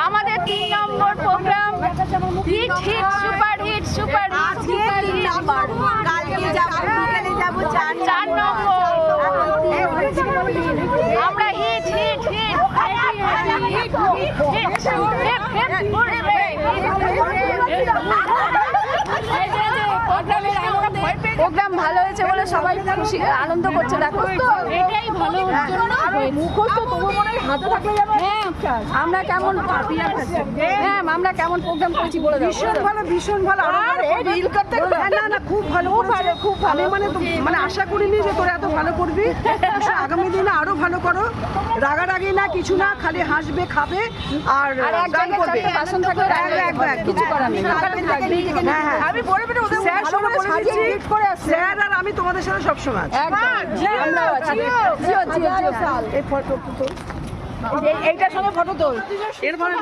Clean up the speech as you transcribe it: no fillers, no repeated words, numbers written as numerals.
আমাদের 3 নম্বর programme hit hit super hit super hit super hit কালকে যাবো 4 নম্বর আমরা হিট হিট হিট প্রোগ্রাম ভালো হয়েছে বলে সবাই খুশি আনন্দ করছে। দেখো এটাই ভালো মুখস্থ তবু মনে হয় হাতে থাকলে যাবে। আমরা কেমন হ্যাঁ আমরা কেমন প্রোগ্রাম করেছি বলে দাও। ভীষণ ভালো রিল করতে না খুব ভালো খুব ভালো মানে আশা করিনি যে তোরা এত ভালো করবি। আগামী দিনে আরো ভালো করো, রাগারাগি না কিছু না, খালি হাসবে খাবে আর গান করবে। কিছু করার নেই। আমি বলে বলে ওদের স্যার সঙ্গে সাজিয়ে হিট করে আসছে। স্যার আর আমি তোমাদের সাথে সবসময় আছি। আমরাও আছি। জিও জিও জিও এই ফটো এইটার সঙ্গে ফটো তোল। এরপরে